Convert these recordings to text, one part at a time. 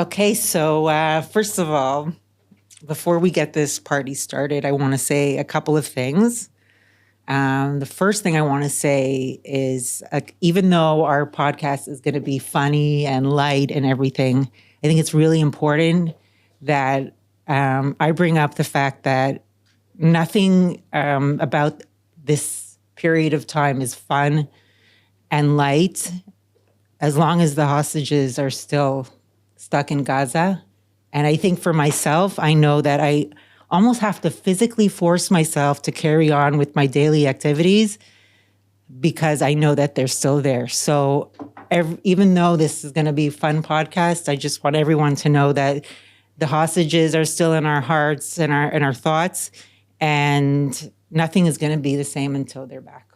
Okay, so first of all, before we get this party started, I want to say a couple of things. The first thing I want to say is, even though our podcast is going to be funny and light and everything, I think it's really important that I bring up the fact that nothing about this period of time is fun and light as long as the hostages are still stuck in Gaza. And I think for myself, I know that I almost have to physically force myself to carry on with my daily activities because I know that they're still there. So even though this is going to be a fun podcast, I just want everyone to know that the hostages are still in our hearts and our thoughts, and nothing is going to be the same until they're back.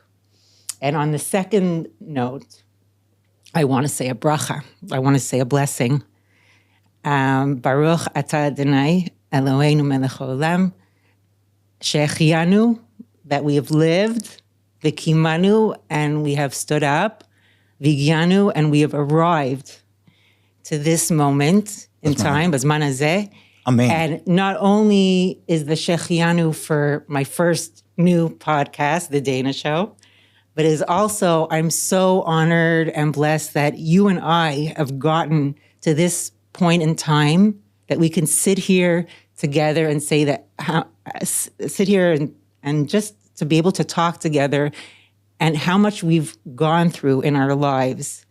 And on the second note, I want to say a bracha. I want to say a blessing. Baruch atah Adonai Eloheinu melech haolam, she'echianu, that we have lived, v'kimanu, and we have stood up, v'gianu, and we have arrived to this moment in time, b'zman hazeh. Amen. And not only is the she'echianu for my first new podcast, The Dayna Show, but is also, I'm so honored and blessed that you and I have gotten to this point in time that we can sit here together and say that, sit here and just to be able to talk together and how much we've gone through in our lives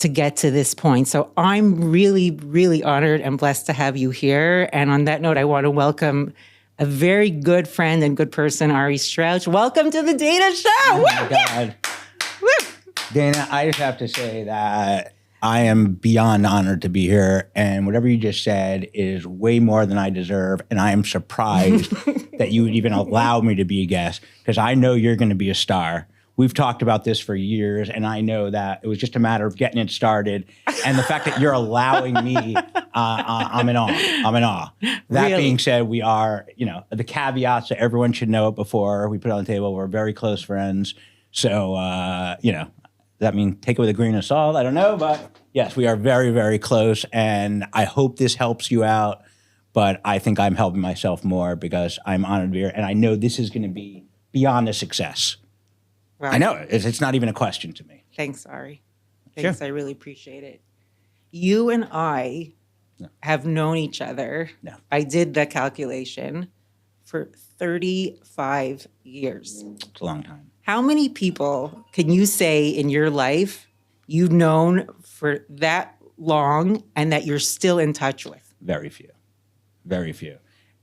to get to this point. So I'm really, really honored and blessed to have you here. And on that note, I want to welcome a very good friend and good person, Ari Strauch. Welcome to the Dayna Show. Oh my God. Dayna, I just have to say that I am beyond honored to be here, and whatever you just said is way more than I deserve, and I am surprised that you would even allow me to be a guest, because I know you're going to be a star. We've talked about this for years, and I know that it was just a matter of getting it started, and the fact that you're allowing me, I'm in awe. I'm in awe. That Really? being said, we are, the caveats that everyone should know before we put it on the table. We're very close friends, so, that means take it with a grain of salt? I don't know, but yes, we are very, very close, and I hope this helps you out, but I think I'm helping myself more because I'm honored to be here, and I know this is going to be beyond a success. Wow. I know. It's not even a question to me. Thanks, Ari. Thanks, Sure. I really appreciate it. You and I have known each other. No. I did the calculation for 35 years. It's a long time. How many people can you say in your life you've known for that long and that you're still in touch with? Very few. Very few.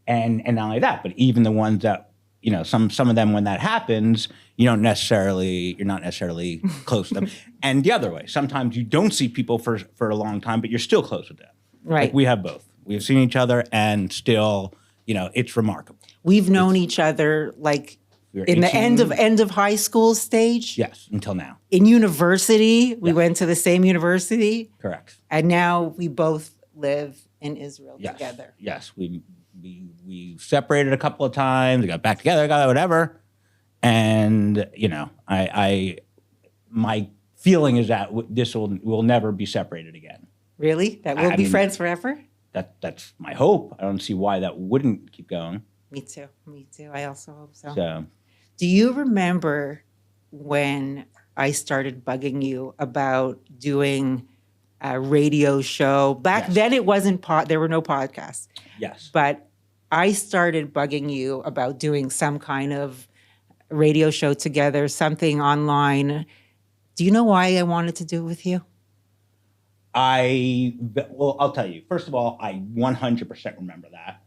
And not only that, but even the ones that, some of them, when that happens, you're not necessarily close to them. And the other way, sometimes you don't see people for a long time, but you're still close with them. Right. Like we have both. We've seen each other and still, it's remarkable. We've known each other like We were in the 18. end of high school stage. Yes, until now. In university, we went to the same university. Correct. And now we both live in Israel Yes. together. Yes, we separated a couple of times. We got back together, got whatever, and my feeling is that this will never be separated again. Really? That we'll be friends forever? That's my hope. I don't see why that wouldn't keep going. Me too. Me too. I also hope so. So Do you remember when I started bugging you about doing a radio show? Back Yes. then it wasn't there were no podcasts. yes, But I started bugging you about doing some kind of radio show together, something online. Do you know why I wanted to do it with you? I'll tell you. First of all, I 100% remember that.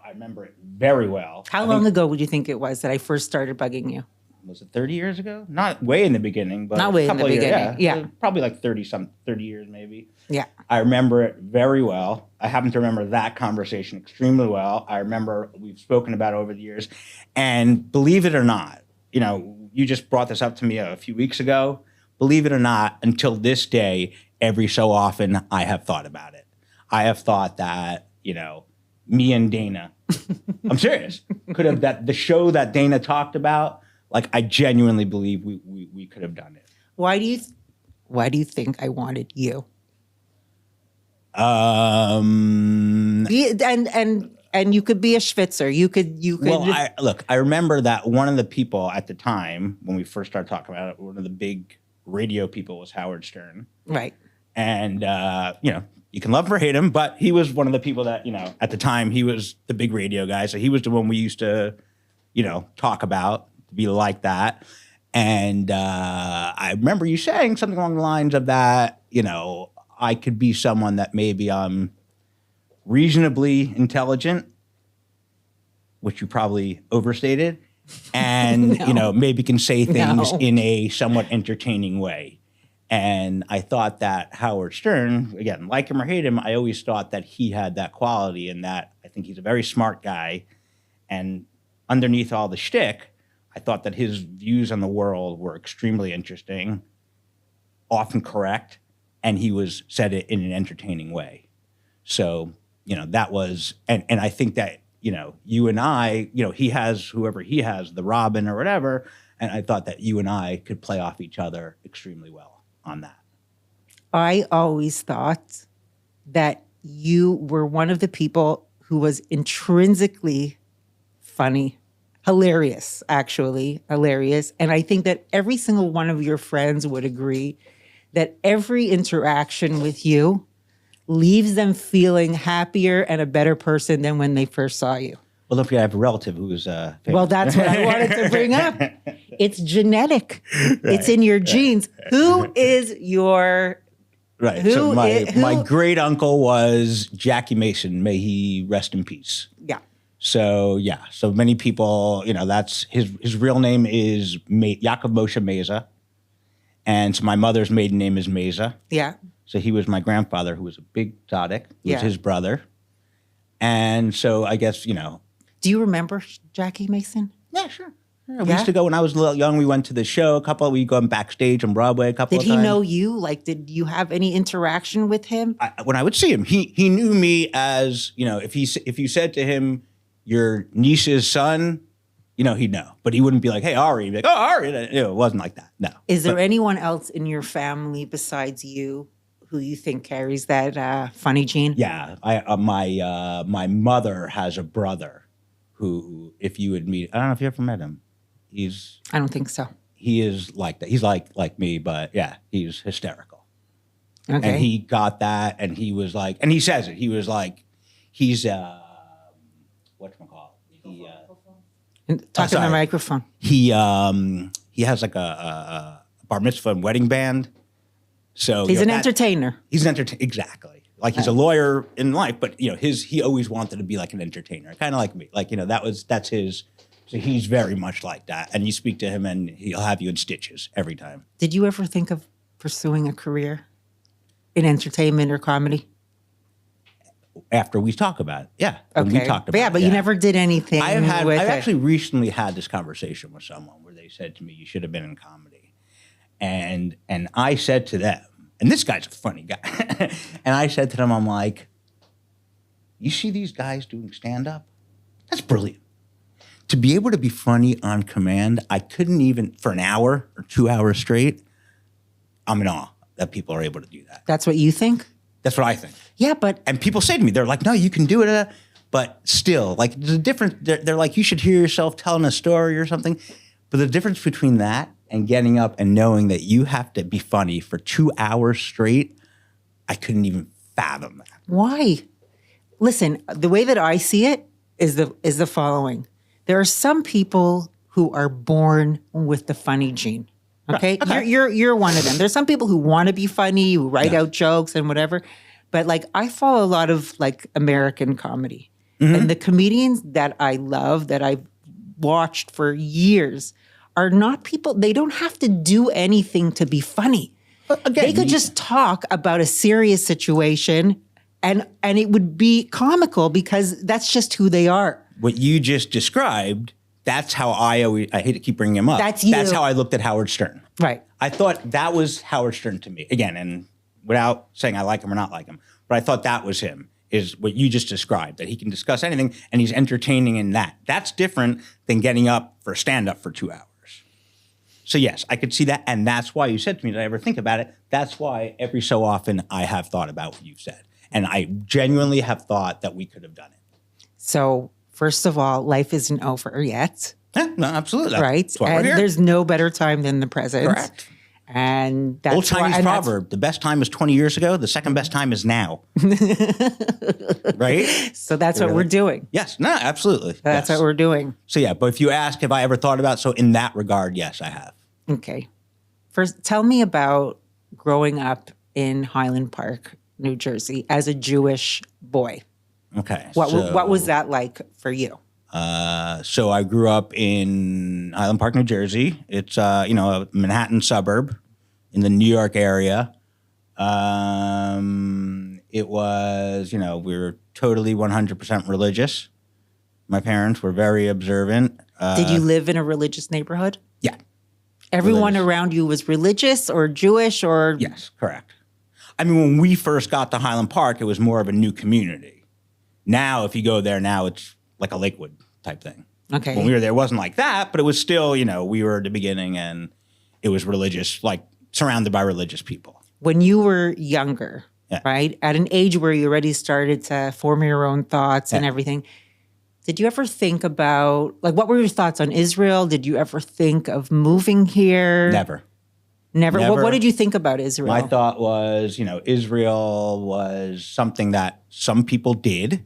I remember it very well. How long ago would you think it was that I first started bugging you? Was it 30 years ago? Not way in the beginning, but Not way in the of years, beginning, yeah. Probably like 30 years maybe. Yeah. I remember it very well. I happen to remember that conversation extremely well. I remember we've spoken about it over the years. And believe it or not, you just brought this up to me a few weeks ago. Believe it or not, until this day, every so often, I have thought about it. I have thought that, me and Dayna, I'm serious, could have the show that Dayna talked about, like I genuinely believe we could have done it. Why do you think I wanted you? And you could be a schwitzer. You could. Well, I remember that one of the people at the time when we first started talking about it, one of the big radio people was Howard Stern. Right. And, you can love or hate him, but he was one of the people that, at the time he was the big radio guy. So he was the one we used to, talk about, to be like that. And I remember you saying something along the lines of that, I could be someone that maybe I'm reasonably intelligent, which you probably overstated, and, No. maybe can say things No. in a somewhat entertaining way. And I thought that Howard Stern, again, like him or hate him, I always thought that he had that quality, and that I think he's a very smart guy. And underneath all the shtick, I thought that his views on the world were extremely interesting, often correct, and he said it in an entertaining way. So, that was, and I think that, you and I, he has whoever he has, the Robin or whatever, and I thought that you and I could play off each other extremely well on that. I always thought that you were one of the people who was intrinsically funny, hilarious, actually, hilarious. And I think that every single one of your friends would agree that every interaction with you leaves them feeling happier and a better person than when they first saw you. Well, don't forget, I have a relative who's famous. Well, that's what I wanted to bring up. It's genetic. Right. It's in your genes. Who is your... Right. So my great uncle was Jackie Mason. May he rest in peace. Yeah. So, So many people, that's his real name is Yaakov Moshe Meza. And so my mother's maiden name is Meza. Yeah. So he was my grandfather, who was a big tzaddik. He was Yeah. his brother. And so I guess, Do you remember Jackie Mason? Yeah, sure. Yeah, we used to go when I was a little young. We went to the show we go backstage on Broadway a couple of times. Did he know you? Like, did you have any interaction with him? When I would see him, he knew me as, if you said to him, your niece's son, he'd know. But he wouldn't be like, hey, Ari. He'd be like, oh, Ari. It wasn't like that, no. Is there anyone else in your family besides you who you think carries that funny gene? Yeah, my mother has a brother who, if you would meet, I don't know if you ever met him. I don't think so. He is like that. He's like me, but yeah, he's hysterical. Okay. And he got that, and he was like, and he says it. He was like, he's whatchamacallit? Talk in the microphone. He has like a bar mitzvah and wedding band. So he's an entertainer. He's an entertainer, exactly. Like he's a lawyer in life, but he always wanted to be like an entertainer, kind of like me. Like that's his. So he's very much like that. And you speak to him, and he'll have you in stitches every time. Did you ever think of pursuing a career in entertainment or comedy? After we talk about it, yeah. Okay. We talked about but you never did anything. I've actually recently had this conversation with someone where they said to me, "You should have been in comedy," and I said to them, and this guy's a funny guy, and I said to them, I'm like, "You see these guys doing stand up? That's brilliant. To be able to be funny on command, I couldn't even for an hour or 2 hours straight. I'm in awe that people are able to do that." That's what you think? That's what I think. Yeah, but... And people say to me, they're like, "No, you can do it." But still, like, there's a difference. They're like, you should hear yourself telling a story or something. But the difference between that and getting up and knowing that you have to be funny for 2 hours straight, I couldn't even fathom that. Why? Listen, the way that I see it is the following. There are some people who are born with the funny gene. Okay? You're one of them. There's some people who want to be funny, who write out jokes and whatever. But like I follow a lot of like American comedy. Mm-hmm. And the comedians that I love, that I've watched for years, are not people, they don't have to do anything to be funny. Again, they could just talk about a serious situation and it would be comical because that's just who they are. What you just described, that's how I hate to keep bringing him up. That's you. That's how I looked at Howard Stern. Right. I thought that was Howard Stern to me. Again, and without saying I like him or not like him, but I thought that was him, is what you just described, that he can discuss anything and he's entertaining in that. That's different than getting up for stand-up for 2 hours. So yes, I could see that, and that's why you said to me, did I ever think about it? That's why every so often I have thought about what you said. And I genuinely have thought that we could have done it. So first of all, life isn't over yet. Yeah, no, absolutely. Right? That's why we're And here. there's no better time than the present. Correct. And that's Old Chinese why, and that's- proverb, the best time is 20 years ago. The second best time is now. Right? So that's what we're doing. Yes. No, absolutely. That's yes. what we're doing. So yeah, but if you ask, have I ever thought about, so in that regard, yes, I have. Okay. First, tell me about growing up in Highland Park, New Jersey, as a Jewish boy. Okay. What was that like for you? So I grew up in Highland Park, New Jersey. It's, a Manhattan suburb in the New York area. It was, we were totally 100% religious. My parents were very observant. Did you live in a religious neighborhood? Yeah. Everyone Religious. around you was religious or Jewish or? Yes, correct. I mean, when we first got to Highland Park, it was more of a new community. Now, if you go there now, it's like a Lakewood type thing. Okay. When we were there, it wasn't like that, but it was still, we were at the beginning and it was religious, like surrounded by religious people. When you were younger, Yeah. right, at an age where you already started to form your own thoughts and Yeah. everything, did you ever think about, like, what were your thoughts on Israel? Did you ever think of moving here? Never. Never. Never. What did you think about Israel? My thought was, Israel was something that some people did.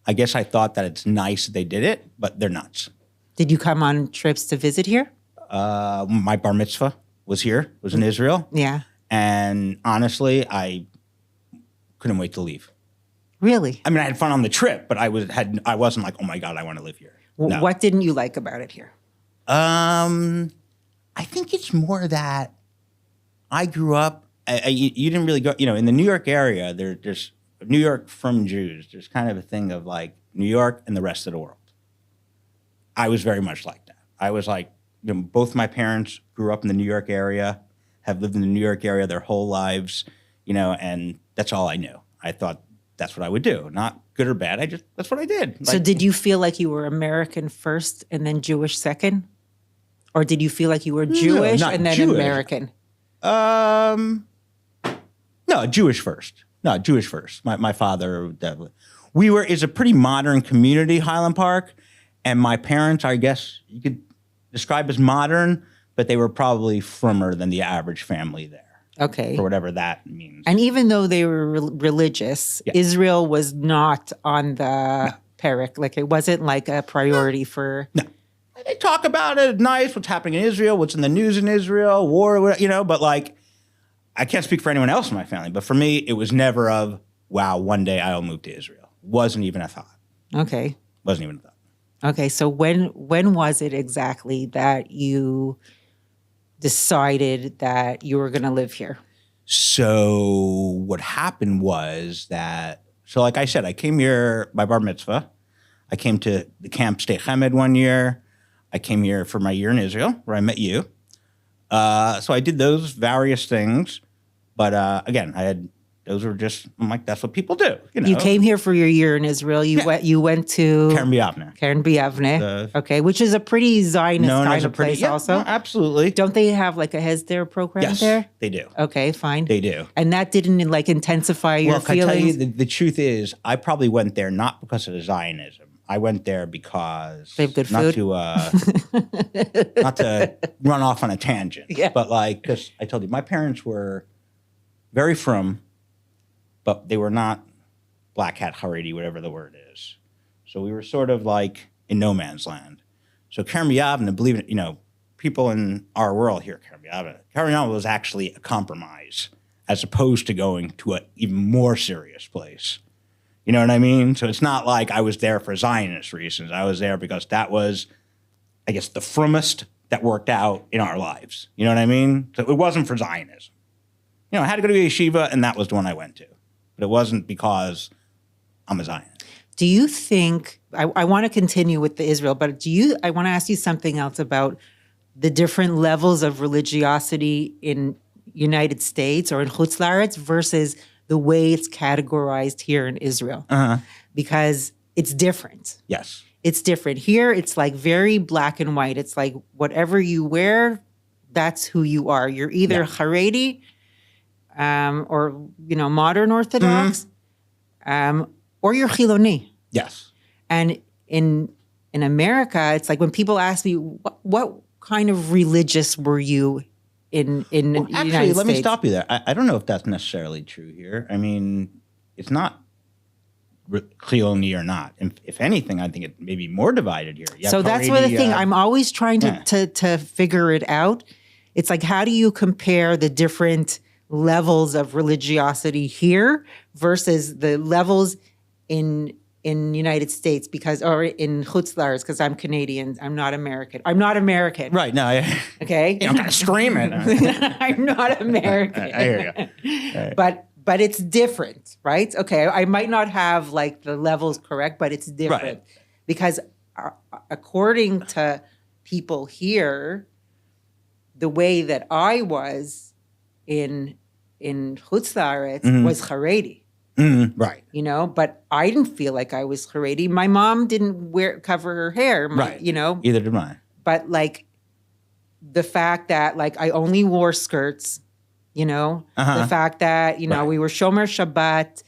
I guess I thought that it's nice that they did it, but they're nuts. Did you come on trips to visit here? My bar mitzvah was in Israel. Yeah. And honestly, I couldn't wait to leave. Really? I mean, I had fun on the trip, but I wasn't like, oh my God, I want to live here. No. What didn't you like about it here? I think it's more that I grew up, you didn't really go, in the New York area, there's New York from Jews. There's kind of a thing of like New York and the rest of the world. I was very much like that. I was like, both my parents grew up in the New York area, have lived in the New York area their whole lives, and that's all I knew. I thought that's what I would do. Not good or bad. That's what I did. So did you feel like you were American first and then Jewish second? Or did you feel like you were Jewish not and then Jewish. American? No, Jewish first. No, Jewish first. My father definitely. It's a pretty modern community, Highland Park, and my parents, I guess you could describe as modern, but they were probably firmer than the average family there, Okay. for whatever that means. And even though they were religious, Yeah. Israel was not on the perek. Like it wasn't like a priority for. No. They talk about it, nice, what's happening in Israel, what's in the news in Israel, war, but like, I can't speak for anyone else in my family, but for me, it was never of, wow, one day I'll move to Israel. Wasn't even a thought. Okay. Wasn't even a thought. Okay. So when was it exactly that you decided that you were going to live here? So what happened was that, so like I said, I came here by bar mitzvah. I came to the camp Stay Chemed one year. I came here for my year in Israel, where I met you. So I did those various things. But again, those were just, I'm like, that's what people do. You came here for your year in Israel. You went to Karen Biavne. Karen Biavne, okay, which is a pretty Zionist Known kind as a of pretty, place yeah, also. no, absolutely. Don't they have like a Hesder program Yes, there? they do. Okay, fine. They do. And that didn't like intensify your Well, can I tell feelings? you, the truth is, I probably went there not because of the Zionism. I went there because They have good not food? to not to run off on a tangent, Yeah. but like, because I told you, my parents were very frum, but they were not black hat Haredi, whatever the word is. So we were sort of like in no man's land. So Karen Biavne, believe it, people in our world here, Karen Biavne was actually a compromise as opposed to going to an even more serious place. You know what I mean? So it's not like I was there for Zionist reasons. I was there because that was, I guess, the frummest that worked out in our lives. You know what I mean? So it wasn't for Zionism. I had to go to a yeshiva, and that was the one I went to. But it wasn't because I'm a Zionist. Do you think, I want to continue with the Israel, but I want to ask you something else about the different levels of religiosity in United States or in Chutz La'aretz versus the way it's categorized here in Israel. Because it's different. Yes. It's different. Here, it's like very black and white. It's like whatever you wear, that's who you are. You're either Haredi or modern Orthodox, or you're Chiloni. Yes. And in America, it's like when people ask me, what kind of religious were you in the United States? Actually, let me stop you there. I don't know if that's necessarily true here. I mean, it's not Chiloni or not. If anything, I think it may be more divided here. So that's where the thing. I'm always trying to figure it out. It's like, how do you compare the different levels of religiosity here versus the levels in United States or in Chutz La'aretz, because I'm Canadian. I'm not American. Right. No. Okay. I'm kind of screaming. I'm not American. I hear you. Right. But it's different, right? Okay. I might not have like the levels correct, but it's different. Right. Because according to people here, the way that I was in Chutz La'aretz was Haredi. Right. You know, but I didn't feel like I was Haredi. My mom didn't cover her hair. Right. You know. Either did mine. But like the fact that like I only wore skirts, you know, the fact that, you know, we were Shomer Shabbat,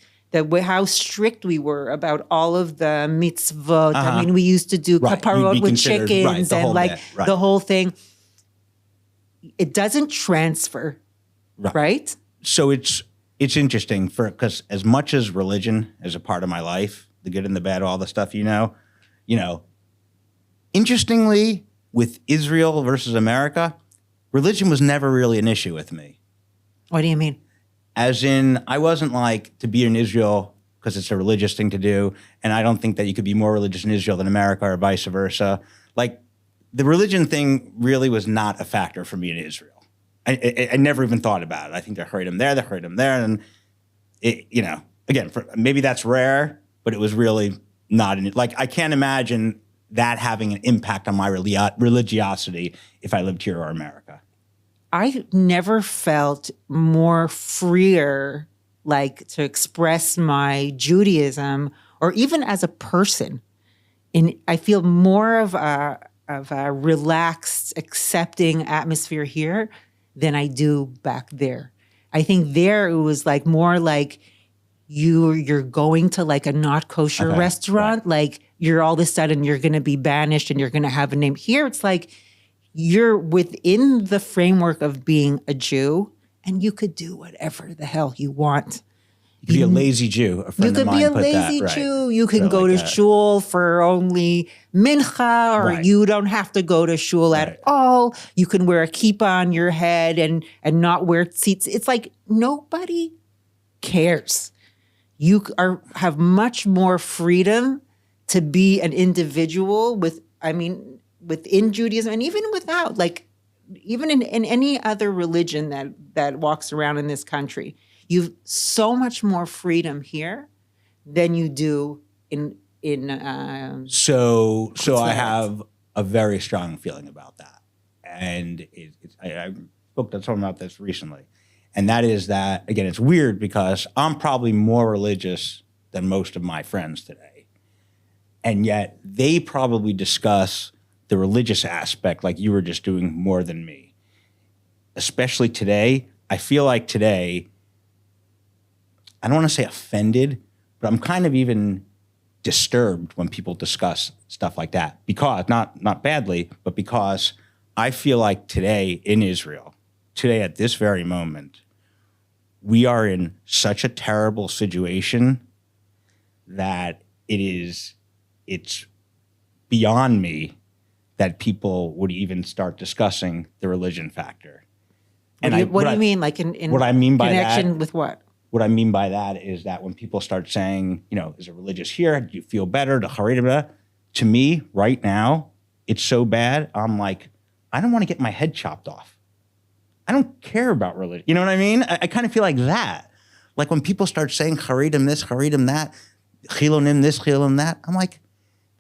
how strict we were about all of the mitzvot. I mean, we used to do kaparot with chickens and like the whole thing. It doesn't transfer, right? So it's interesting because as much as religion is a part of my life, the good and the bad, all the stuff, you know, interestingly, with Israel versus America, religion was never really an issue with me. What do you mean? As in, I wasn't like to be in Israel because it's a religious thing to do, and I don't think that you could be more religious in Israel than America or vice versa. Like, the religion thing really was not a factor for me in Israel. I never even thought about it. I think they heard him there, and again, maybe that's rare, but it was really not. I can't imagine that having an impact on my religiosity if I lived here or America. I never felt more freer, like to express my Judaism or even as a person. I feel more of a relaxed, accepting atmosphere here than I do back there. I think there it was like more like you're going to like a not kosher restaurant, like you're all of a sudden you're going to be banished and you're going to have a name. Here it's like you're within the framework of being a Jew and you could do whatever the hell you want. You could be a lazy Jew. A friend of mine put that. You could be a lazy Jew. You can go to shul for only mincha, or you don't have to go to shul at all. You can wear a kippah on your head and not wear tzitz. It's like nobody cares. You have much more freedom to be an individual within Judaism and even without, like even in any other religion that walks around in this country. You've so much more freedom here than you do in. So I have a very strong feeling about that, and I spoke to someone about this recently, and that is that again, it's weird because I'm probably more religious than most of my friends today, and yet they probably discuss the religious aspect like you were just doing more than me. Especially today, I feel like today. I don't want to say offended, but I'm kind of even disturbed when people discuss stuff like that because, not badly, but because I feel like today in Israel, today at this very moment, we are in such a terrible situation that it's beyond me that people would even start discussing the religion factor. What do you mean? Like in what I mean by connection with what? What I mean by that is that when people start saying, is it religious here? Do you feel better? To me, right now, it's so bad. I'm like, I don't want to get my head chopped off. I don't care about religion. You know what I mean? I kind of feel like that. Like when people start saying Haredim this, Haredim that, Chilonim this, Chilonim that, I'm like,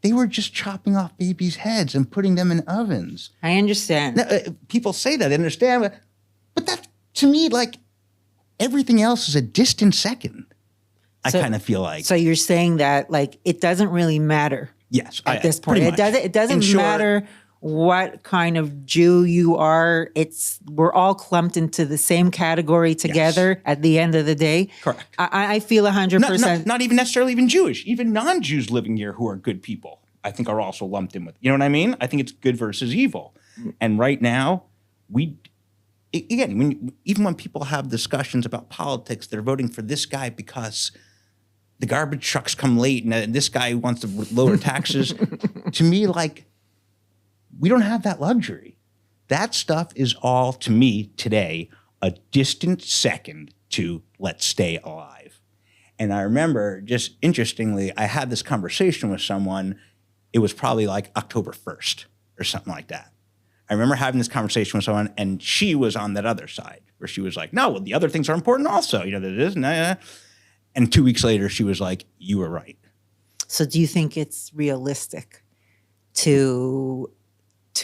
they were just chopping off babies' heads and putting them in ovens. I understand. Now, people say that, they understand, but that, to me, like, everything else is a distant second. I kind of feel like. So you're saying that like it doesn't really matter. Yes, at this point, it doesn't matter what kind of Jew you are. We're all clumped into the same category together at the end of the day. Correct. I feel 100%. Not even necessarily even Jewish. Even non-Jews living here who are good people, I think, are also lumped in with. You know what I mean? I think it's good versus evil. And right now, even when people have discussions about politics, they're voting for this guy because the garbage trucks come late and this guy wants to lower taxes. To me, like, we don't have that luxury. That stuff is all, to me, today, a distant second to let's stay alive. And I remember, just interestingly, I had this conversation with someone. It was probably like October 1st or something like that. I remember having this conversation with someone, and she was on that other side, where she was like, no, well, the other things are important also. You know, there is, and 2 weeks later, she was like, you were right. So do you think it's realistic to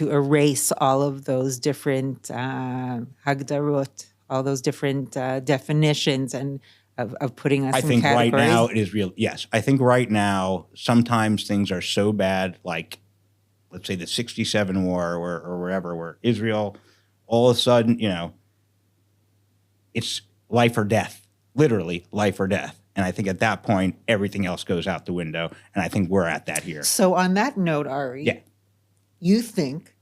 erase all of those different hagdarot, all those different definitions and of putting us in categories? I think right now it is real. Yes. I think right now, sometimes things are so bad, like, let's say the 67 war or wherever, where Israel, all of a sudden, you know, it's life or death, literally life or death. And I think at that point, everything else goes out the window. And I think we're at that here. So on that note, Ari, you think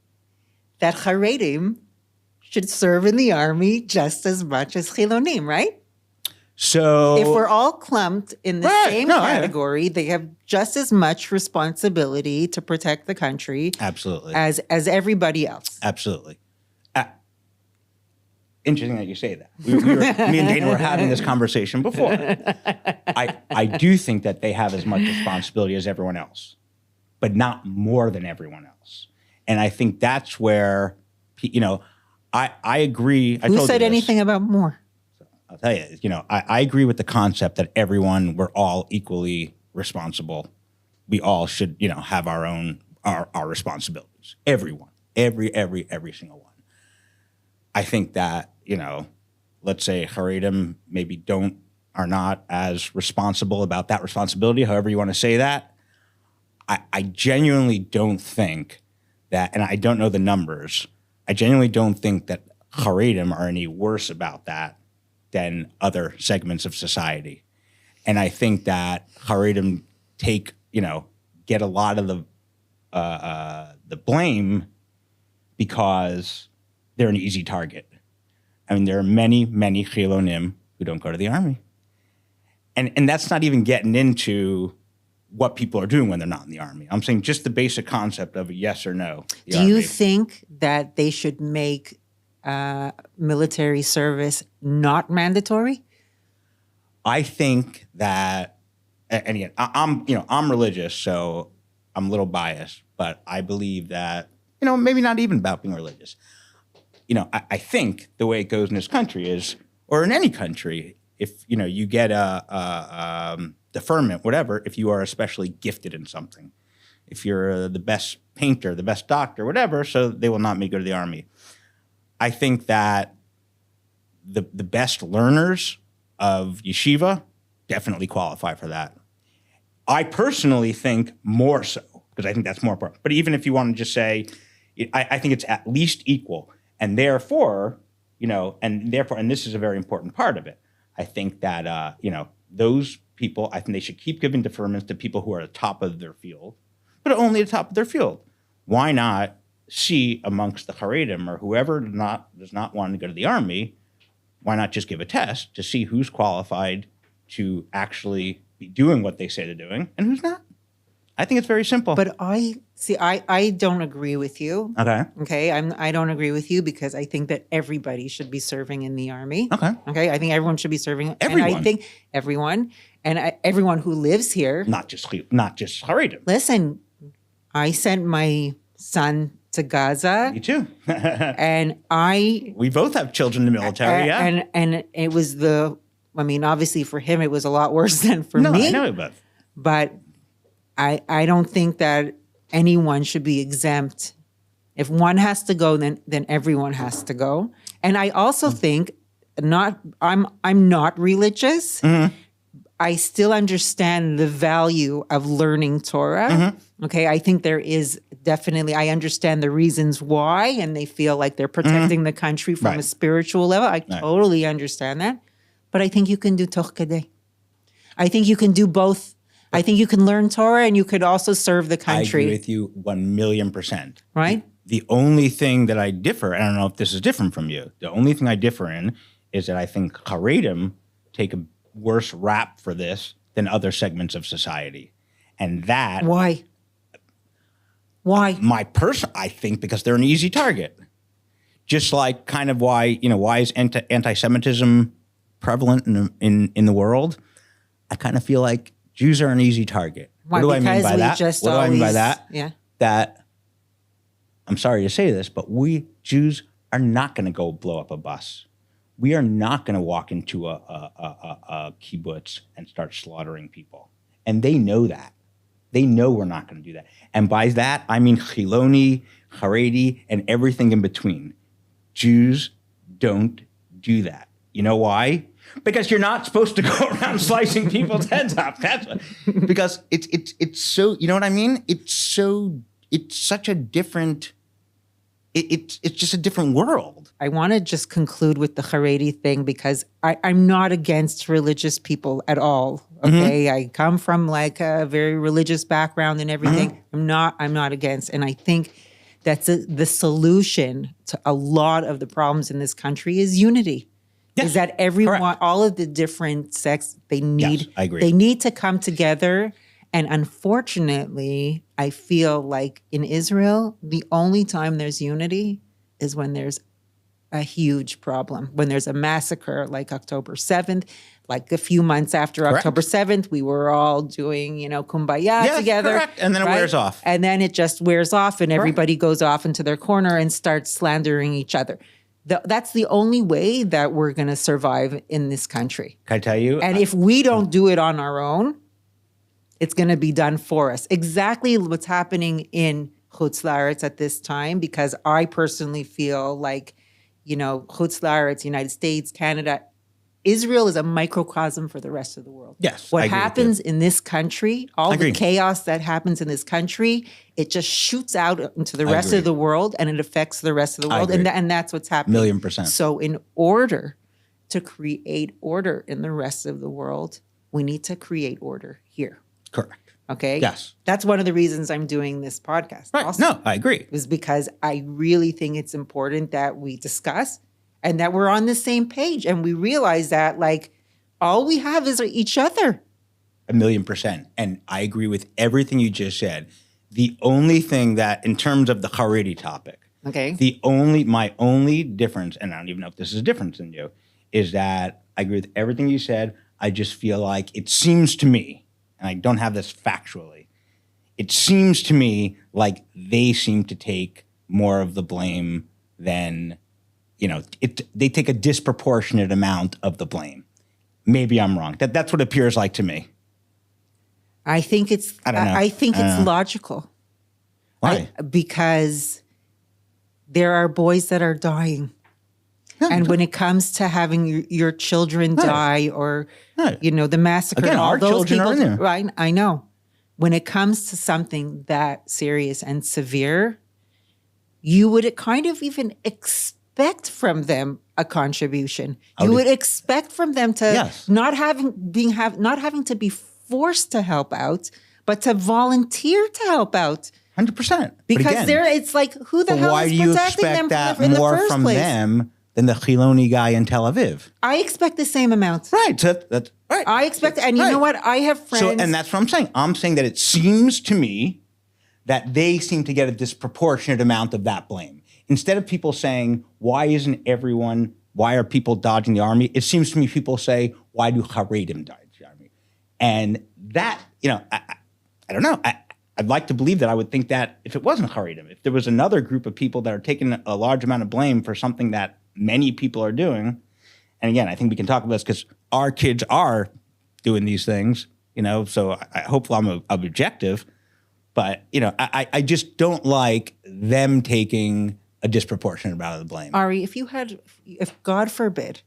that Haredim should serve in the army just as much as Chilonim, right? So if we're all clumped in the same category, they have just as much responsibility to protect the country, absolutely, as everybody else. Absolutely. Interesting that you say that. Me and Dayna were having this conversation before. I do think that they have as much responsibility as everyone else, but not more than everyone else. And I think that's where, you know, I agree. Who said anything about more? I'll tell you, you know, I agree with the concept that we're all equally responsible. We all should, you know, have our responsibilities. Everyone, every single one. I think that, you know, let's say Haredim maybe are not as responsible about that responsibility, however you want to say that. I genuinely don't think that, and I don't know the numbers, I genuinely don't think that Haredim are any worse about that than other segments of society. And I think that Haredim get a lot of the blame because they're an easy target. I mean, there are many, many Chilonim who don't go to the army. And that's not even getting into what people are doing when they're not in the army. I'm saying just the basic concept of a yes or no. Do you think that they should make military service not mandatory? I think that, and again, I'm religious, so I'm a little biased, but I believe that, you know, maybe not even about being religious. You know, I think the way it goes in this country is, or in any country, if, you know, you get a deferment, whatever, if you are especially gifted in something, if you're the best painter, the best doctor, whatever, so they will not make you go to the army. I think that the best learners of yeshiva definitely qualify for that. I personally think more so, because I think that's more important. But even if you want to just say, I think it's at least equal. And therefore, you know, and this is a very important part of it. I think that, you know, those people, I think they should keep giving deferments to people who are at the top of their field, but only at the top of their field. Why not see amongst the Haredim or whoever does not want to go to the army, why not just give a test to see who's qualified to actually be doing what they say they're doing and who's not? I think it's very simple. But I don't agree with you. Okay. I don't agree with you because I think that everybody should be serving in the army. Okay. I think everyone should be serving. Everyone. And I think everyone who lives here. Not just Haredim. Listen, I sent my son to Gaza. Me too. And we both have children in the military, yeah. And it was obviously for him it was a lot worse than for me. No, I know, but I don't think that anyone should be exempt. If one has to go, then everyone has to go. And I also think I'm not religious. Mm-hmm. I still understand the value of learning Torah. Mm-hmm. Okay, I think there is definitely, I understand the reasons why, and they feel like they're protecting the country from a spiritual level. I totally understand that. But I think you can do toch kedei. I think you can do both. I think you can learn Torah and you could also serve the country. I agree with you 1,000,000%. Right? The only thing that I differ, I don't know if this is different from you, the only thing I differ in is that I think Haredim take a worse rap for this than other segments of society. And that... Why? I think because they're an easy target. Just like kind of why is anti-Semitism prevalent in the world? I kind of feel like Jews are an easy target. Why? What do I mean by that? What do I mean by that? Yeah. That, I'm sorry to say this, but we Jews are not going to go blow up a bus. We are not going to walk into a kibbutz and start slaughtering people. And they know that. They know we're not going to do that. And by that, I mean Chiloni, Haredi, and everything in between. Jews don't do that. You know why? Because you're not supposed to go around slicing people's heads off. That's what, because it's so, you know what I mean? It's such a different, it's just a different world. I want to just conclude with the Haredi thing because I'm not against religious people at all. Okay. I come from like a very religious background and everything. I'm not against. And I think that's the solution to a lot of the problems in this country is unity. Yes, is that everyone, correct. All of the different sects, they need, I agree. They need to come together. And unfortunately, I feel like in Israel, the only time there's unity is when there's a huge problem, when there's a massacre like October 7th, like a few months after correct. October 7th, we were all doing, kumbaya together. Correct. And then it wears off. And then it just wears off and everybody goes off into their corner and starts slandering each other. That's the only way that we're going to survive in this country. Can I tell you? And if we don't do it on our own, it's going to be done for us. Exactly what's happening in Chutz La'aretz at this time, because I personally feel like, Chutz La'aretz, United States, Canada, Israel is a microcosm for the rest of the world. Yes. What happens in this country, all the chaos that happens in this country, it just shoots out into the rest of the world and it affects the rest of the world. And that's what's happening. 1,000,000%. So in order to create order in the rest of the world, we need to create order here. Correct. Okay? Yes. That's one of the reasons I'm doing this podcast. Right. Also, no, I agree. Is because I really think it's important that we discuss and that we're on the same page. And we realize that, all we have is each other. 1,000,000%. And I agree with everything you just said. The only thing that, in terms of the Haredi topic, my only difference, and I don't even know if this is a difference in you, is that I agree with everything you said. I just feel like it seems to me, and I don't have this factually, it seems to me like they seem to take more of the blame than... they take a disproportionate amount of the blame. Maybe I'm wrong. That's what it appears like to me. I think it's. I don't know. I think it's logical. Why? Because there are boys that are dying, and when it comes to having your children die, or the massacre, again, all our those children people, are in there. Right? I know. When it comes to something that serious and severe, you would kind of even expect from them a contribution. You would expect from them to not having to be forced to help out, but to volunteer to help out. 100%. Because it's like, who the hell is protecting them in the first place? Why do you expect that more from them than the Chiloni guy in Tel Aviv? I expect the same amount. Right. So that's right. I expect, and you know what? I have friends. And that's what I'm saying. I'm saying that it seems to me that they seem to get a disproportionate amount of that blame. Instead of people saying, why are people dodging the army? It seems to me people say, why do Haredim dodge the army? And that, I don't know. I'd like to believe that I would think that if it wasn't Haredim, if there was another group of people that are taking a large amount of blame for something that many people are doing, and again, I think we can talk about this because our kids are doing these things, so hopefully I'm objective, but, I just don't like them taking a disproportionate amount of the blame. Ari, if God forbid,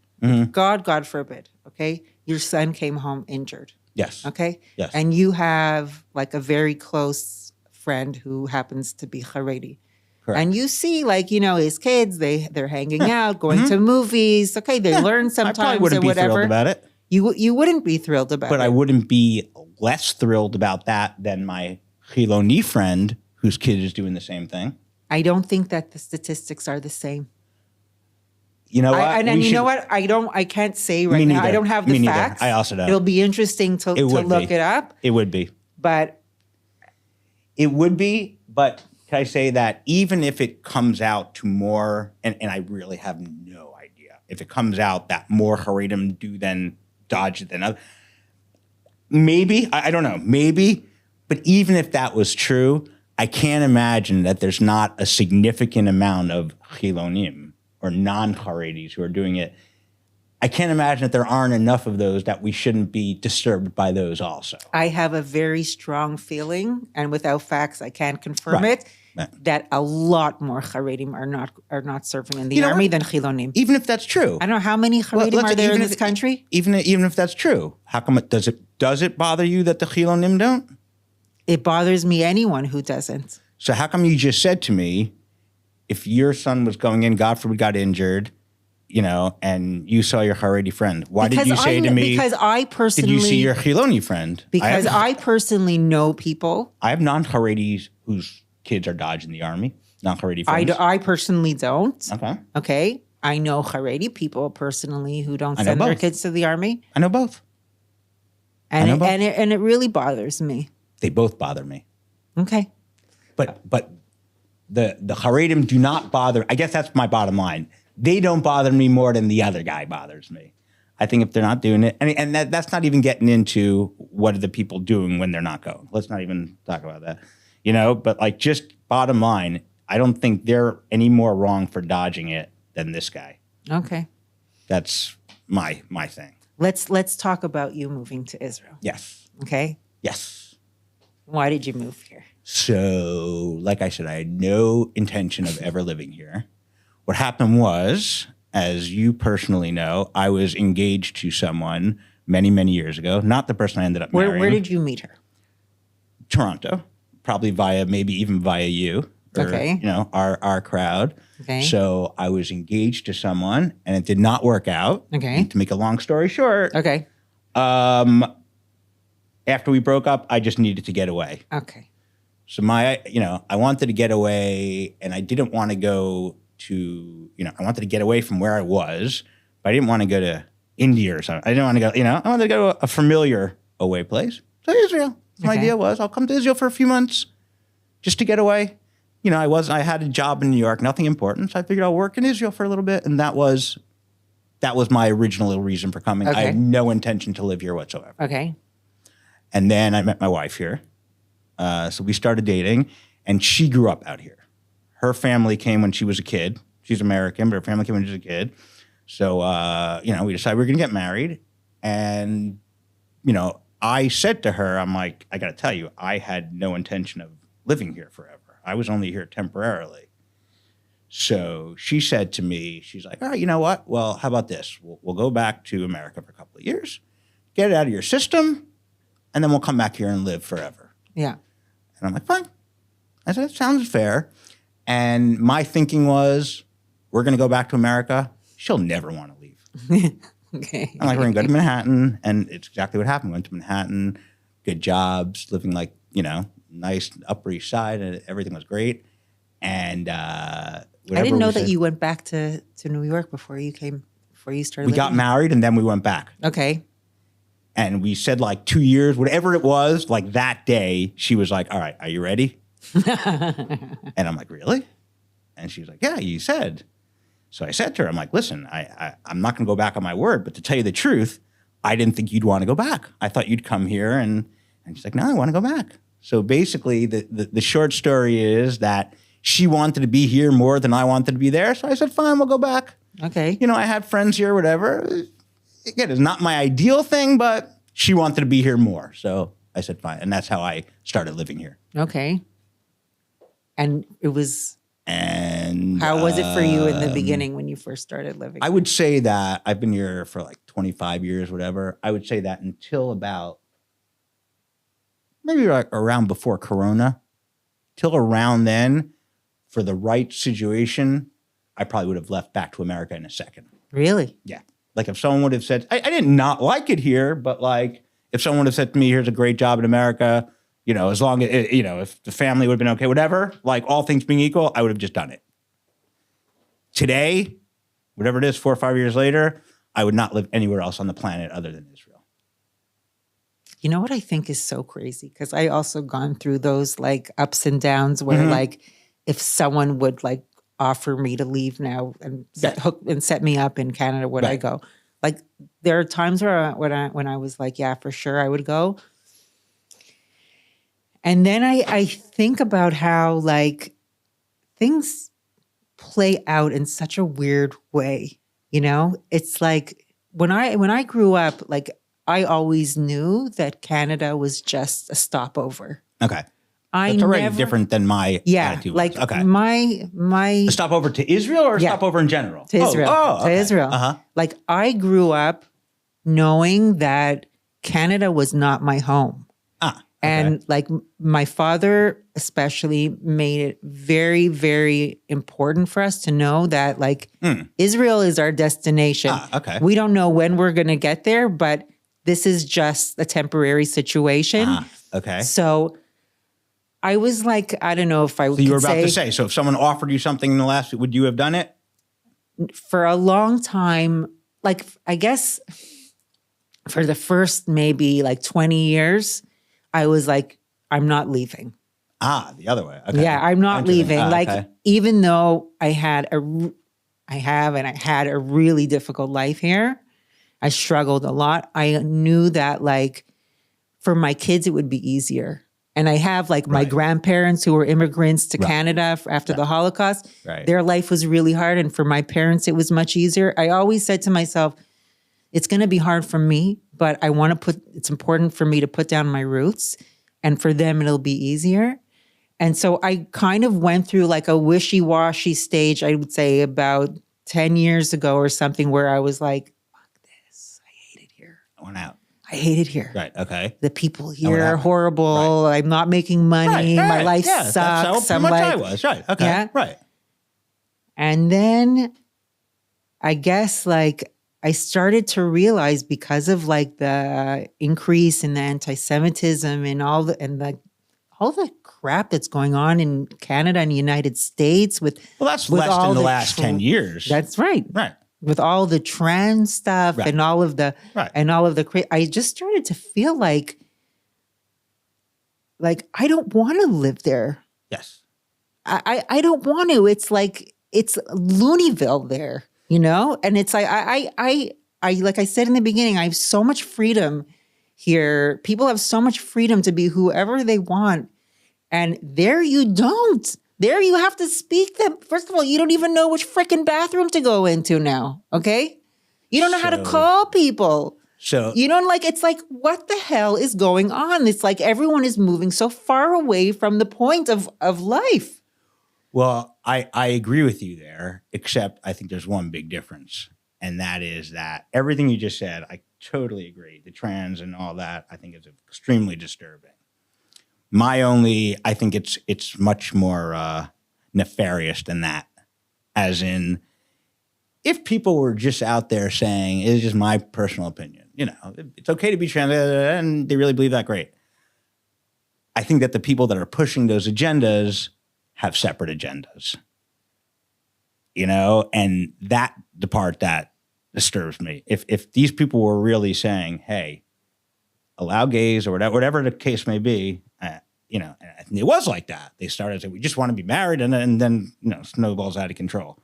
God forbid, okay, your son came home injured, Yes. Okay. Yes. And you have like a very close friend who happens to be Haredi. Correct. And you see, like, his kids, they're hanging out, going to movies. Okay, they learn I sometimes probably wouldn't or be whatever. thrilled about it. You wouldn't be thrilled about But it. I wouldn't be less thrilled about that than my Chiloni friend whose kid is doing the same thing. I don't think that the statistics are the same. You know what? Know what? I can't say right Me now. neither. I don't have Me the neither. facts. I also don't. It'll be interesting to would look be. it up. It would be. But It would be, but can I say that even if it comes out to more, and I really have no idea, if it comes out that more Haredim do than dodge it than other, maybe, I don't know, maybe, but even if that was true, I can't imagine that there's not a significant amount of Chilonim or non-Haredis who are doing it. I can't imagine that there aren't enough of those that we shouldn't be disturbed by those also. I have a very strong feeling, and without facts, I can't confirm Right. it, Right. that a lot more Haredim are not serving in the You know army what? than Chilonim. Even if that's true. I don't know how many Haredim are there in this country. Even if that's true, how come does it bother you that the Chilonim don't? It bothers me anyone who doesn't. So how come you just said to me, if your son was going in, God forbid, got injured, and you saw your Haredi friend, why did you say to me? Because I personally did you see your Chiloni friend? Because I personally know people. I have non-Haredis whose kids are dodging the army. Non-Haredi friends. I personally don't. Okay. Okay. I know Haredi people personally who don't I know send their both. kids to the army. I know both. And know both. it really bothers me. They both bother me. Okay. But the Haredim do not bother. I guess that's my bottom line. They don't bother me more than the other guy bothers me. I think if they're not doing it, and that's not even getting into what are the people doing when they're not going. Let's not even talk about that. But like just bottom line, I don't think they're any more wrong for dodging it than this guy. Okay. That's my thing. Let's talk about you moving to Israel. Yes. Okay. Yes. Why did you move here? So, like I said, I had no intention of ever living here. What happened was, as you personally know, I was engaged to someone many, many years ago. Not the person I ended up marrying. Where did you meet her? Toronto, probably maybe even via you. Or, Okay. Our crowd. Okay. So I was engaged to someone, and it did not work out. Okay. And to make a long story short, Okay. after we broke up, I just needed to get away. Okay. So I wanted to get away, and I didn't want to go to, I wanted to get away from where I was, but I didn't want to go to India or something. I didn't want to go, I wanted to go to a familiar away place. So Israel. So my idea was I'll come to Israel for a few months just to get away. I had a job in New York, nothing important. So I figured I'll work in Israel for a little bit. And that was my original reason for coming. Okay. I had no intention to live here whatsoever. Okay. And then I met my wife here. So we started dating, and she grew up out here. Her family came when she was a kid. She's American, but her family came when she was a kid. So, we decided we were going to get married. And, I said to her, I'm like, I got to tell you, I had no intention of living here forever. I was only here temporarily. So she said to me, she's like, all right, you know what? Well, how about this? We'll go back to America for a couple of years, get it out of your system, and then we'll come back here and live forever. Yeah. And I'm like, fine. I said, sounds fair. And my thinking was, we're going to go back to America. She'll never want to leave. Okay. I'm like, we're going to go to Manhattan. And it's exactly what happened. Went to Manhattan, good jobs, living like, nice Upper East Side. And everything was great. And I didn't know that you went back to New York before you started We got living. married, and then we went back. Okay. And we said like 2 years, whatever it was, like that day, she was like, all right, are you ready? And I'm like, really? And she's like, yeah, you said. So I said to her, I'm like, listen, I'm not going to go back on my word, but to tell you the truth, I didn't think you'd want to go back. I thought you'd come here. And she's like, no, I want to go back. So basically, the short story is that she wanted to be here more than I wanted to be there. So I said, fine, we'll go back. Okay. I had friends here, whatever. Again, it's not my ideal thing, but she wanted to be here more. So I said, fine. And that's how I started living here. Okay. And it was, And how was it for you in the beginning when you first started living? I would say that I've been here for like 25 years, whatever. I would say that until about maybe like around before Corona, till around then, for the right situation, I probably would have left back to America in a second. Really? Yeah. Like if someone would have said, I did not like it here, but like if someone would have said to me, here's a great job in America, as long as, if the family would have been okay, whatever, like all things being equal, I would have just done it. Today, whatever it is, 4 or 5 years later, I would not live anywhere else on the planet other than Israel. You know what I think is so crazy? Because I also gone through those like ups and downs where like if someone would like offer me to leave now and set me up in Canada, would I go? Like there are times where when I was like, yeah, for sure I would go. And then I think about how like things play out in such a weird way. It's like when I grew up, like I always knew that Canada was just a stopover. Okay. That's already different than my attitude was. Like okay. my a stopover to Israel or a stopover in general? To Israel. Okay. To Israel. Uh-huh. Like I grew up knowing that Canada was not my home. Okay. And like my father especially made it very, very important for us to know that like Israel is our destination. Okay. We don't know when we're going to get there, but this is just a temporary situation. Okay. So I was like, I don't know if I would say. So you were about to say, so if someone offered you something in the last, would you have done it? For a long time, like I guess for the first maybe like 20 years, I was like, I'm not leaving. The other way. Okay. Yeah, I'm not leaving. Okay. Even though I had a really difficult life here, I struggled a lot. I knew that like for my kids, it would be easier. And I have like my grandparents who were immigrants to Canada after the Holocaust. Right. Their life was really hard. And for my parents, it was much easier. I always said to myself, it's going to be hard for me, but it's important for me to put down my roots, and for them, it'll be easier. And so I kind of went through like a wishy-washy stage, I would say about 10 years ago or something, where I was like, fuck this. I hate it here. I want out. I hate it here. Right. Okay. The people here are horrible. Right. I'm not making money. My life sucks. That's how much I was. Right. Okay. Yeah? Right. And then I guess like I started to realize, because of like the increase in the anti-Semitism and all the crap that's going on in Canada and the United States that's less than the last 10 years. That's right. Right. With all the trans stuff and all of the I just started to feel like I don't want to live there. Yes. I don't want to. It's like it's Looneyville there. And it's like I like I said in the beginning, I have so much freedom here. People have so much freedom to be whoever they want, and there you don't. There you have to speak them. First of all, you don't even know which freaking bathroom to go into now. Okay, you don't know how to call people. So it's like, what the hell is going on? It's like everyone is moving so far away from the point of life. Well, I agree with you there, except I think there's one big difference. And that is that everything you just said, I totally agree. The trans and all that, I think is extremely disturbing. I think it's much more nefarious than that. As in, if people were just out there saying, it's just my personal opinion, it's okay to be trans, and they really believe that, great. I think that the people that are pushing those agendas have separate agendas, and the part that disturbs me. If these people were really saying, hey, allow gays or whatever the case may be, and it was like that. They started saying, we just want to be married, and then snowballs out of control.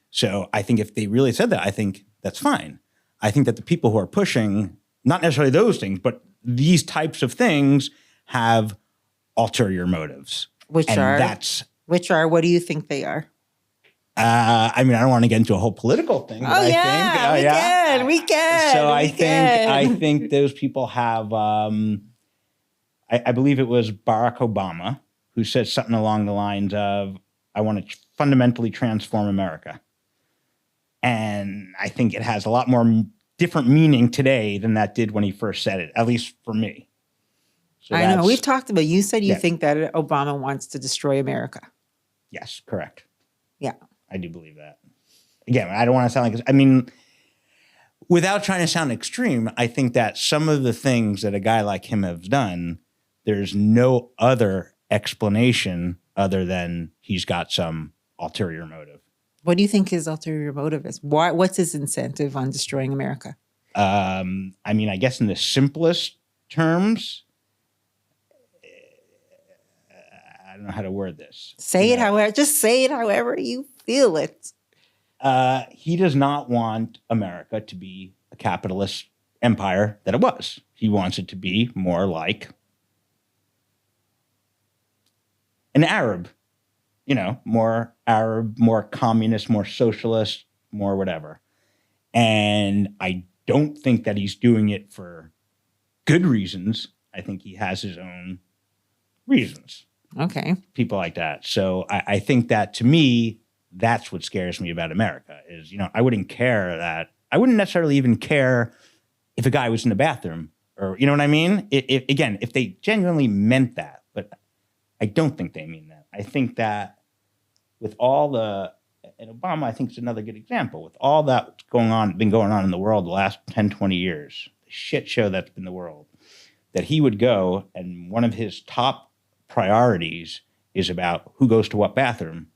So I think if they really said that, I think that's fine. I think that the people who are pushing, not necessarily those things, but these types of things have ulterior motives. Which are, what do you think they are? I don't want to get into a whole political thing. Oh, yeah, we can. So I think those people have, I believe it was Barack Obama who said something along the lines of, I want to fundamentally transform America. And I think it has a lot more different meaning today than that did when he first said it, at least for me. So I know. that's- We've talked about, you said you Yeah. think that Obama wants to destroy America. Yes, correct. Yeah. I do believe that. Again, I don't want to sound like, I mean, without trying to sound extreme, I think that some of the things that a guy like him has done, there's no other explanation other than he's got some ulterior motive. What do you think his ulterior motive is? What's his incentive on destroying America? I mean, I guess in the simplest terms, I don't know how to word this. Say it however you feel it. He does not want America to be a capitalist empire that it was. He wants it to be more like an Arab, more Arab, more communist, more socialist, more whatever. And I don't think that he's doing it for good reasons. I think he has his own reasons. Okay. People like that. So I think that, to me, that's what scares me about America is, I wouldn't necessarily even care if a guy was in the bathroom or, you know what I mean? If they genuinely meant that, but I don't think they mean that. I think that with all and Obama, I think is another good example, with all that's been going on in the world the last 10, 20 years, the shit show that's been the world, that he would go and one of his top priorities is about who goes to what bathroom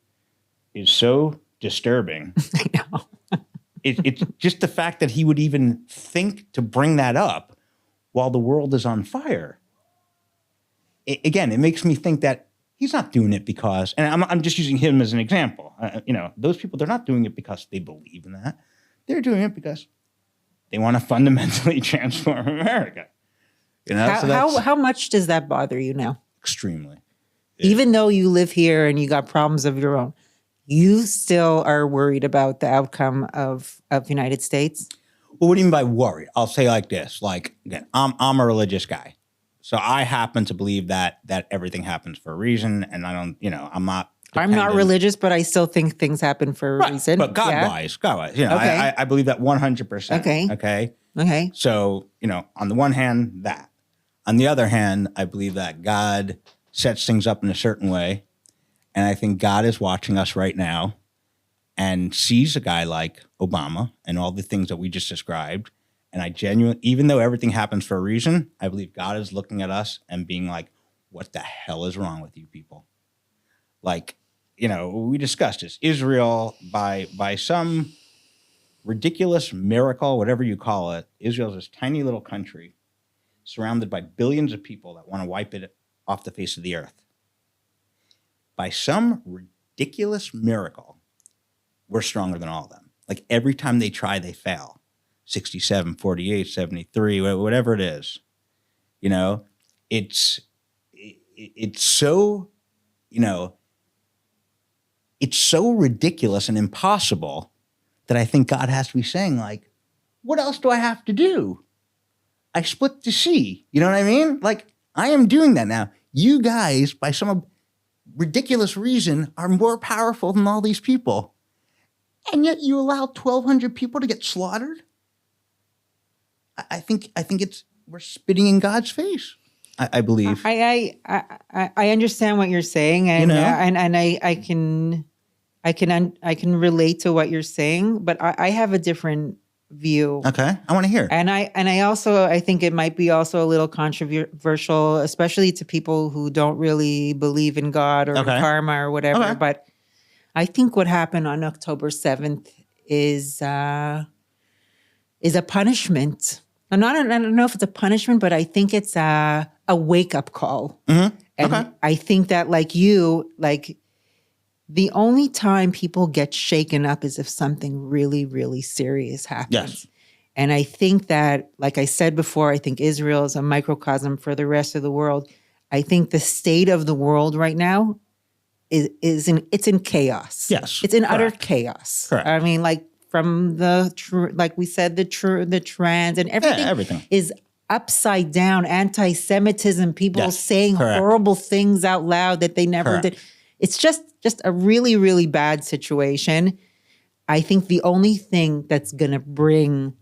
is so disturbing. I know. It's just the fact that he would even think to bring that up while the world is on fire. Again, it makes me think that he's not doing it because, and I'm just using him as an example. Those people, they're not doing it because they believe in that. They're doing it because they want to fundamentally transform America. How much does that bother you now? Extremely. Even though you live here and you got problems of your own, you still are worried about the outcome of the United States? Well, what do you mean by worried? I'll say like this. Like, again, I'm a religious guy. So I happen to believe that everything happens for a reason. And I don't, I'm not I'm not religious, but I still think things happen for a reason. But God-wise, okay. I believe that 100%. Okay. So, on the one hand, that. On the other hand, I believe that God sets things up in a certain way. And I think God is watching us right now and sees a guy like Obama and all the things that we just described. And I genuinely, even though everything happens for a reason, I believe God is looking at us and being like, what the hell is wrong with you people? Like, we discussed this. Israel, by some ridiculous miracle, whatever you call it, Israel's this tiny little country surrounded by billions of people that want to wipe it off the face of the earth. By some ridiculous miracle, we're stronger than all of them. Like every time they try, they fail. 67, 48, 73, whatever it is. It's so, it's so ridiculous and impossible that I think God has to be saying, like, what else do I have to do? I split the sea. You know what I mean? Like, I am doing that now. You guys, by some ridiculous reason, are more powerful than all these people. And yet you allow 1,200 people to get slaughtered? I think we're spitting in God's face. I believe. I understand what you're saying, and I can relate to what you're saying, but I have a different view. Okay, I want to hear. And I think it might be also a little controversial, especially to people who don't really believe in God or in karma or whatever. Okay. But I think what happened on October 7th is a punishment. I don't know if it's a punishment, but I think it's a wake-up call. Mm-hmm. And I think that, like you, the only time people get shaken up is if something really, really serious happens. Yes. And I think that, like I said before, I think Israel is a microcosm for the rest of the world. I think the state of the world right now is in chaos. Yes. It's in utter chaos. Correct. I mean, from like we said, the trans and everything is upside down. Anti-Semitism, people saying horrible things out loud that they never did. It's just a really, really bad situation. I think the only thing that's going to bring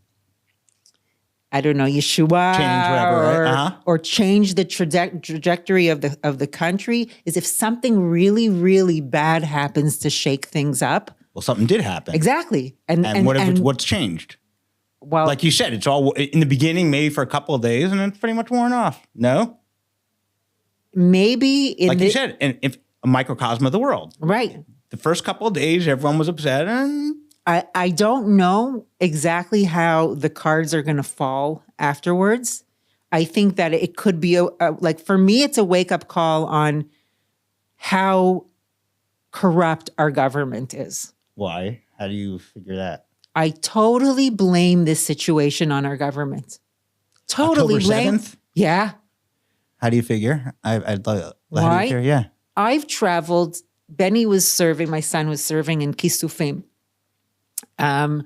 I don't know, Yeshua, Change whatever, right? Uh-huh. or change the trajectory of the country is if something really, really bad happens to shake things up. Well, something did happen. Exactly. And what's changed? Well, like you said, it's all in the beginning, maybe for a couple of days, and then it's pretty much worn off. No? Maybe you said, and if a microcosm of the world. Right. The first couple of days, everyone was upset, and I don't know exactly how the cards are going to fall afterwards. I think that it could be like, for me, it's a wake-up call on how corrupt our government is. Why? How do you figure that? I totally blame this situation on our government. Totally October blame. 7th? Yeah. How do you figure? I'd love. Why? How do you figure? Yeah. I've traveled. Benny was serving. My son was serving in Kisufim. A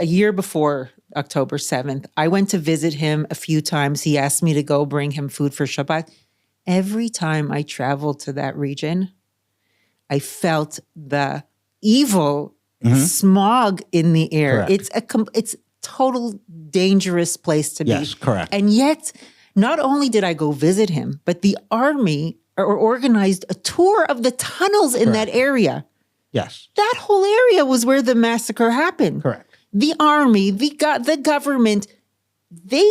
year before October 7th, I went to visit him a few times. He asked me to go bring him food for Shabbat. Every time I traveled to that region, I felt the evil smog in the air. Correct. It's total dangerous place to be. Yes, correct. And yet, not only did I go visit him, but the army organized a tour of the tunnels in that area. Yes. That whole area was where the massacre happened. Correct. The army, the government, they,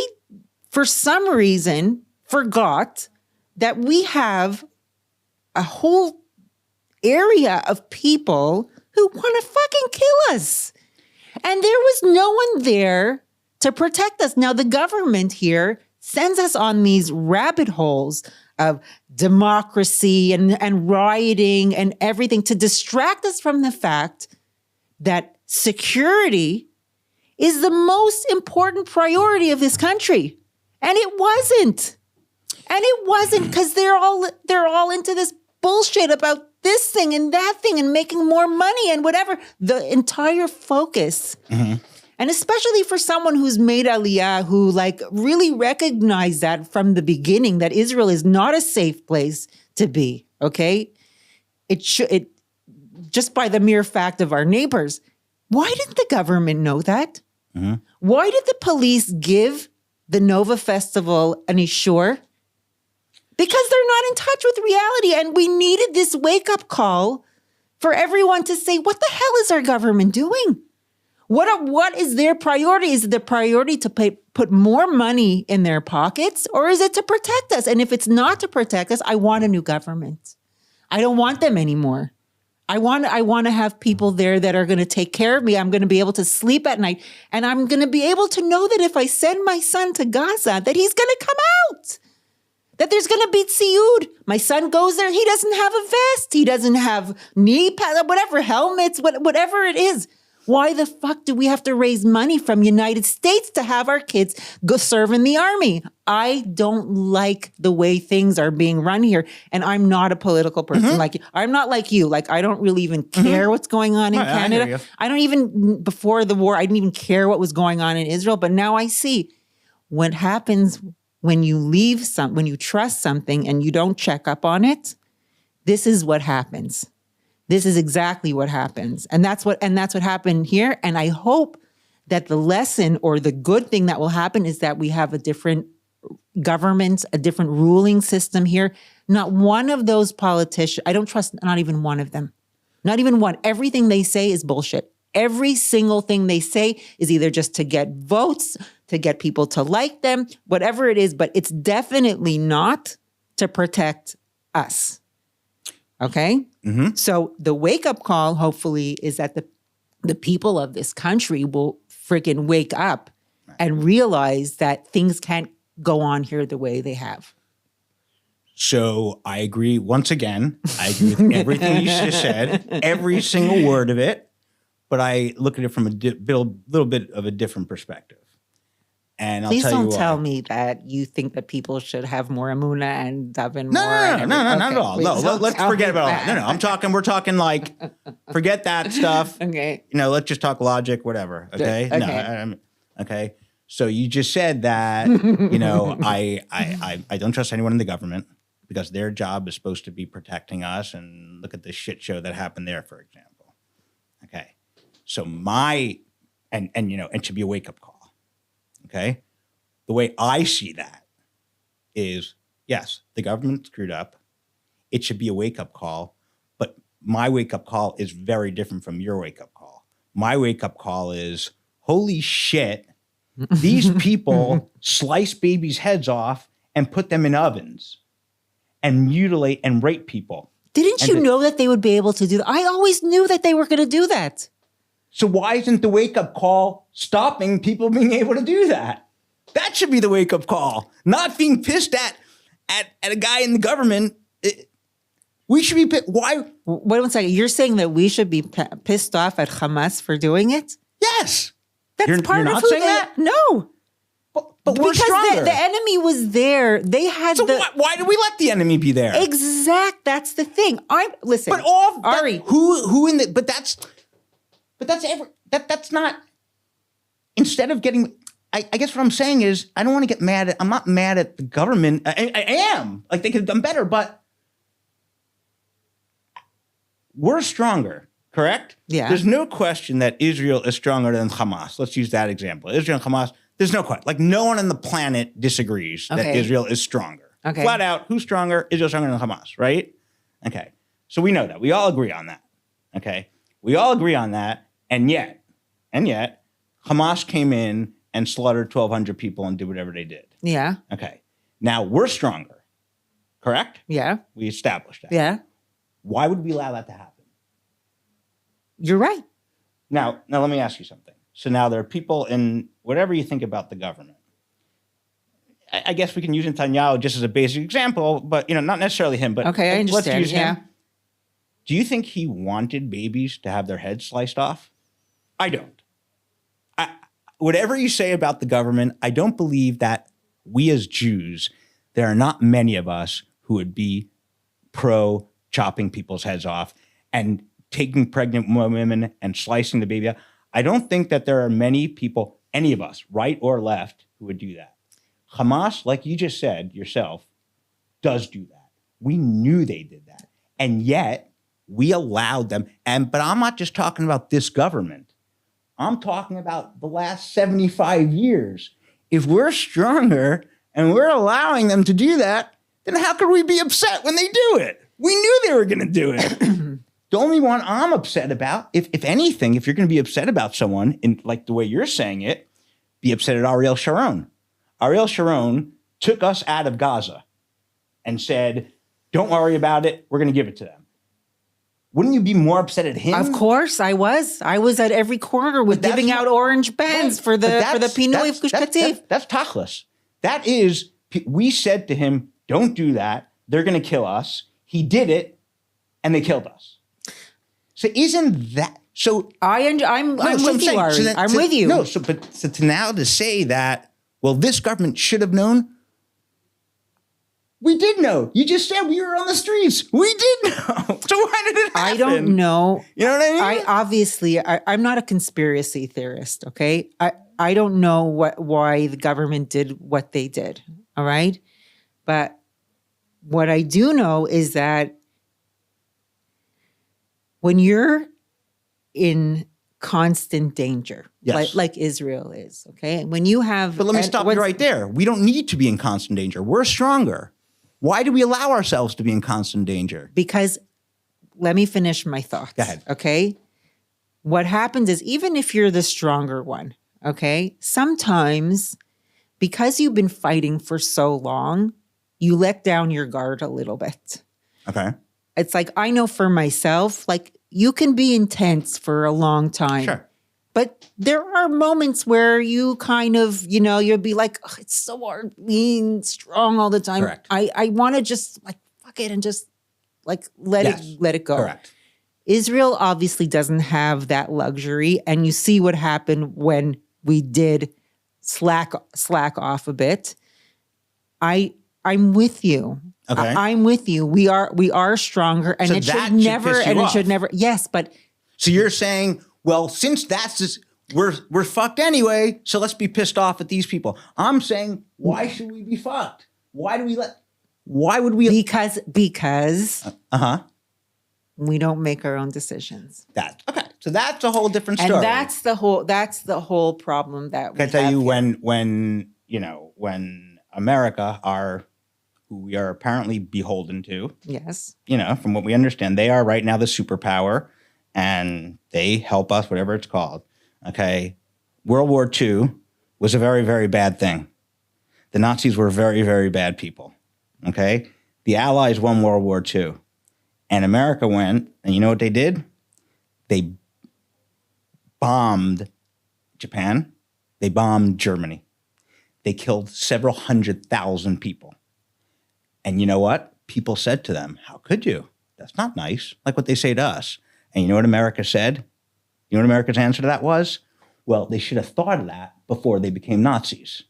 for some reason, forgot that we have a whole area of people who want to fucking kill us. And there was no one there to protect us. Now, the government here sends us on these rabbit holes of democracy and rioting and everything to distract us from the fact that security is the most important priority of this country. And it wasn't. And it wasn't because they're all into this bullshit about this thing and that thing and making more money and whatever. The entire focus. And especially for someone who's made Aliya, who like really recognized that from the beginning, that Israel is not a safe place to be, okay? It just by the mere fact of our neighbors. Why didn't the government know that? Why did the police give the Nova Festival an ishur? Because they're not in touch with reality. And we needed this wake-up call for everyone to say, what the hell is our government doing? What is their priority? Is it the priority to put more money in their pockets, or is it to protect us? And if it's not to protect us, I want a new government. I don't want them anymore. I want to have people there that are going to take care of me. I'm going to be able to sleep at night, and I'm going to be able to know that if I send my son to Gaza, that he's going to come out. That there's going to be tziyud. My son goes there. He doesn't have a vest. He doesn't have knee pads, whatever, helmets, whatever it is. Why the fuck do we have to raise money from United States to have our kids go serve in the army? I don't like the way things are being run here. And I'm not a political person like you. I'm not like you. Like, I don't really even care what's going on in Canada. I don't even, before the war, I didn't even care what was going on in Israel. But now I see what happens when you when you trust something and you don't check up on it. This is what happens. This is exactly what happens. And that's what happened here. And I hope that the lesson or the good thing that will happen is that we have a different government, a different ruling system here. Not one of those politicians, I don't trust not even one of them. Not even one. Everything they say is bullshit. Every single thing they say is either just to get votes, to get people to like them, whatever it is, but it's definitely not to protect us. Okay? So the wake-up call, hopefully, is that the people of this country will freaking wake up and realize that things can't go on here the way they have. So I agree. Once again, I agree with everything you just said, every single word of it, but I look at it from a little bit of a different perspective. And I'll Please tell you don't why. tell me that you think that people should have more amuna and daven more. No, not at all. Please No, don't let's tell forget me about that. all that. No, we're talking like, forget that stuff. Okay. Let's just talk logic, whatever. Okay. Okay. No, okay. So you just said that, I don't trust anyone in the government because their job is supposed to be protecting us. And look at the shit show that happened there, for example. Okay. So and should be a wake up call. okay? The way I see that is, yes, the government screwed up. It should be a wake-up call, but my wake-up call is very different from your wake-up call. My wake-up call is, holy shit, these people slice babies' heads off and put them in ovens and mutilate and rape people. Didn't you know that they would be able to do that? I always knew that they were going to do that. So why isn't the wake-up call stopping people being able to do that? That should be the wake-up call, not being pissed at a guy in the government. We should be pissed. Why? Wait 1 second. You're saying that we should be pissed off at Hamas for doing it? Yes. That's part you're of not who saying they, that? No. But we're stronger. The enemy was there. They had so why do we let the enemy be there? That's the thing. Listen. But all Ari, who in the that's not, instead of getting, I guess what I'm saying is, I don't want to get mad I'm not mad at the government. I am. Like, they could have done better, but we're stronger, correct? Yeah. There's no question that Israel is stronger than Hamas. Let's use that example. Israel and Hamas, there's no question. Like, no one on the planet disagrees that Israel is stronger. Okay. Flat out, who's stronger? Israel's stronger than Hamas, right? Okay. So we know that. We all agree on that. Okay. We all agree on that. And yet, Hamas came in and slaughtered 1,200 people and did whatever they did. Yeah. Okay. Now we're stronger, correct? Yeah. We established that. Yeah. Why would we allow that to happen? You're right. Now let me ask you something. So now there are people in whatever you think about the government. I guess we can use Netanyahu just as a basic example, but not necessarily him. But okay, I understand. Let's use him. Do you think he wanted babies to have their heads sliced off? I don't. Whatever you say about the government, I don't believe that we as Jews, there are not many of us who would be pro chopping people's heads off and taking pregnant women and slicing the baby out. I don't think that there are many people, any of us, right or left, who would do that. Hamas, like you just said yourself, does do that. We knew they did that. And yet, we allowed them. But I'm not just talking about this government. I'm talking about the last 75 years. If we're stronger and we're allowing them to do that, then how could we be upset when they do it? We knew they were going to do it. The only one I'm upset about, if anything, if you're going to be upset about someone, in like the way you're saying it, be upset at Ariel Sharon. Ariel Sharon took us out of Gaza and said, don't worry about it. We're going to give it to them. Wouldn't you be more upset at him? Of course, I was. I was at every corner with giving out orange bands for the Pinoi of Gush Katif. That's tachlis. That is, we said to him, don't do that. They're going to kill us. He did it, and they killed us. So isn't that so? I'm with you, Ari. I'm with you. No, so to now to say that, well, this government should have known. We did know. You just said we were on the streets. We did know. So why did it happen? I don't know. You know what I mean? I'm not a conspiracy theorist, okay? I don't know why the government did what they did, all right? But what I do know is that when you're in constant danger, yes, like Israel is, okay? When you have... But let me stop you right there. We don't need to be in constant danger. We're stronger. Why do we allow ourselves to be in constant danger? Because, let me finish my thoughts. Go ahead. Okay? What happens is, even if you're the stronger one, okay, sometimes because you've been fighting for so long, you let down your guard a little bit. Okay. It's like, I know for myself, like, you can be intense for a long time. Sure. But there are moments where you kind of, you'll be like, oh, it's so hard being strong all the time. Correct. I want to just like, fuck it and just like let it go. Correct. Israel obviously doesn't have that luxury. And you see what happened when we did slack off a bit. I'm with you. Okay. I'm with you. We are stronger, and So it that should never, piss you and off. it should never. Yes, but So you're saying, well, since we're fucked anyway, so let's be pissed off at these people. I'm saying, why should we be fucked? Why would we? Because we don't make our own decisions. Okay. So that's a whole different story. And that's the whole problem that we I tell have you, here. when America who we are apparently beholden to, Yes. from what we understand, they are right now the superpower, and they help us, whatever it's called. Okay, World War II was a very, very bad thing. The Nazis were very, very bad people. Okay, the Allies won World War II, and America went, and you know what they did? They bombed Japan. They bombed Germany. They killed several 100,000 people. And you know what? People said to them, how could you? That's not nice. Like what they say to us. And you know what America said? You know what America's answer to that was? Well, they should have thought of that before they became Nazis.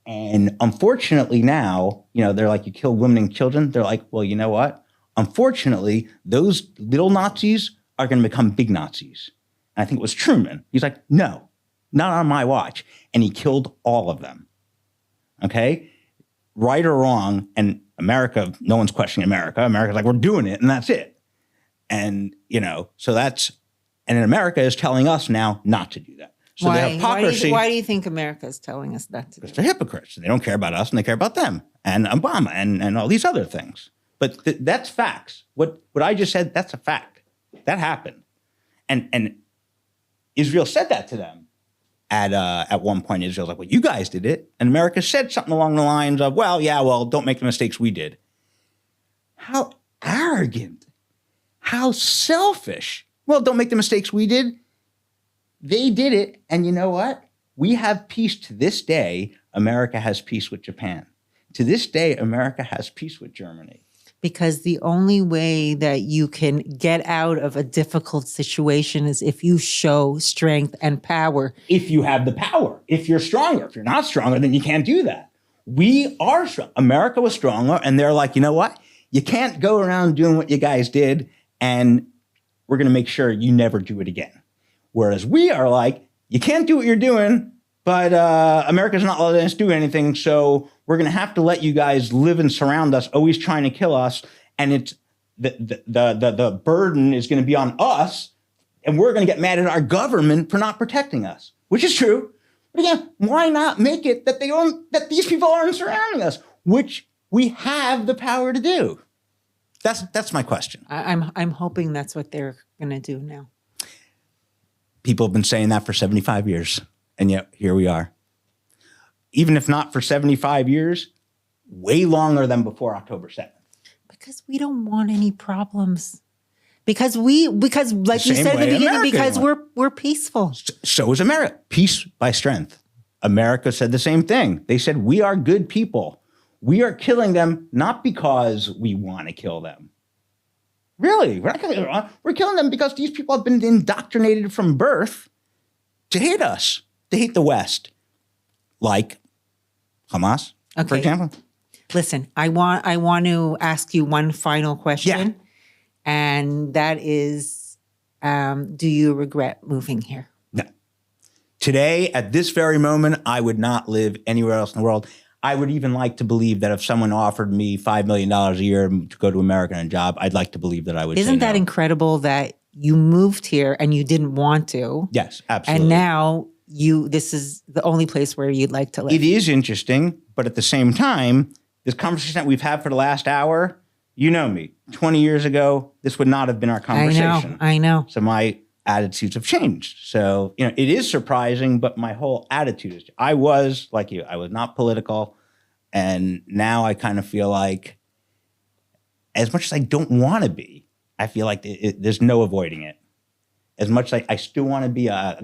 And unfortunately now, they're like, you kill women and children. They're like, well, you know what? Unfortunately, those little Nazis are going to become big Nazis. And I think it was Truman. He's like, no, not on my watch. And he killed all of them. Okay? Right or wrong, and America, no one's questioning America. America's like, we're doing it, and that's it. And, and America is telling us now not to do that. So the hypocrisy. Why do you think America is telling us that to do? Because they're hypocrites. They don't care about us, and they care about them, and Obama, and all these other things. But that's facts. What I just said, that's a fact. That happened. And Israel said that to them. At one point, Israel's like, well, you guys did it. And America said something along the lines of, don't make the mistakes we did. How arrogant. How selfish. Well, don't make the mistakes we did. They did it. And you know what? We have peace to this day. America has peace with Japan. To this day, America has peace with Germany. Because the only way that you can get out of a difficult situation is if you show strength and power. If you have the power, if you're stronger. If you're not stronger, then you can't do that. We are strong. America was stronger, and they're like, you know what? You can't go around doing what you guys did, and we're going to make sure you never do it again. Whereas we are like, you can't do what you're doing, but America's not letting us do anything, so we're going to have to let you guys live and surround us, always trying to kill us, and it's the burden is going to be on us, and we're going to get mad at our government for not protecting us, which is true. But again, why not make it that that these people aren't surrounding us, which we have the power to do? That's my question. I'm hoping that's what they're going to do now. People have been saying that for 75 years, and yet here we are. Even if not for 75 years, way longer than before October 7th. Because we don't want any problems. Because like you said at the beginning, because we're peaceful. So is America. Peace by strength. America said the same thing. They said, we are good people. We are killing them not because we want to kill them. Really, we're not killing them. We're killing them because these people have been indoctrinated from birth to hate us, to hate the West. Like Hamas, for example. Listen, I want to ask you one final question, and that is, do you regret moving here? No. Today, at this very moment, I would not live anywhere else in the world. I would even like to believe that if someone offered me $5 million a year to go to America on a job, I'd like to believe that I would. Isn't that incredible that you moved here and you didn't want to? Yes, absolutely. And now this is the only place where you'd like to live. It is interesting, but at the same time, this conversation that we've had for the last hour, you know me, 20 years ago, this would not have been our conversation. I know. So my attitudes have changed. So, it is surprising, but my whole attitude is, I was like you, I was not political. And now I kind of feel like, as much as I don't want to be, I feel like there's no avoiding it. As much as I still want to be a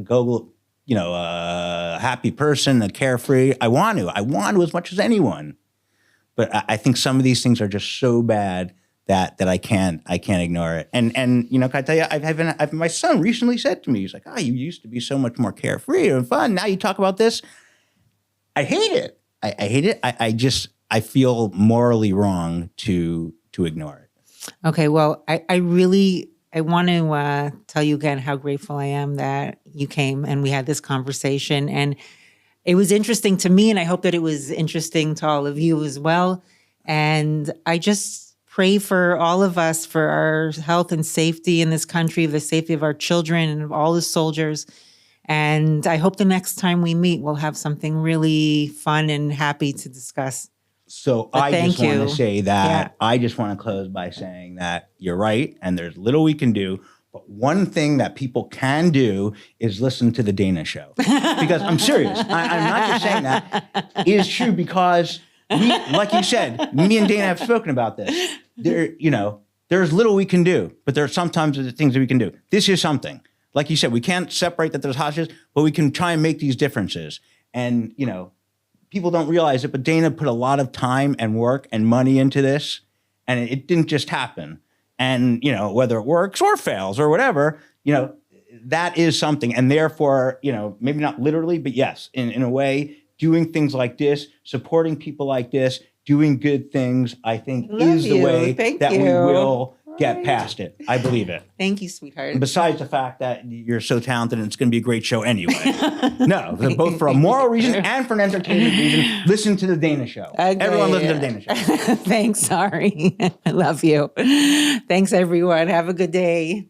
happy person, a carefree. I want to as much as anyone. But I think some of these things are just so bad that I can't ignore it. And can I tell you, my son recently said to me, he's like, you used to be so much more carefree and fun. Now you talk about this. I hate it. I hate it. I feel morally wrong to ignore it. Okay. Well, I want to tell you again how grateful I am that you came and we had this conversation. And it was interesting to me, and I hope that it was interesting to all of you as well. And I just pray for all of us, for our health and safety in this country, the safety of our children and of all the soldiers. And I hope the next time we meet, we'll have something really fun and happy to discuss. So But I thank just want you. to say that Yeah. I just want to close by saying that you're right, and there's little we can do. But one thing that people can do is listen to the Dayna Show. Because I'm serious. I'm not just saying that. It is true because, like you said, me and Dayna have spoken about this. There's little we can do, but there are sometimes the things that we can do. This is something. Like you said, we can't separate that there's hostages, but we can try and make these differences. And, people don't realize it, but Dayna put a lot of time and work and money into this, and it didn't just happen. And, whether it works or fails or whatever, that is something. And therefore, maybe not literally, but yes, in a way, doing things like this, supporting people like this, doing good things, I think is the way that we will get past it. I believe it. Thank you, sweetheart. And besides the fact that you're so talented and it's going to be a great show anyway. No, both for a moral reason and for an entertainment reason, listen to the Dayna Show. Okay. Everyone listen to the Dayna Show. Thanks, Ari. I love you. Thanks, everyone. Have a good day.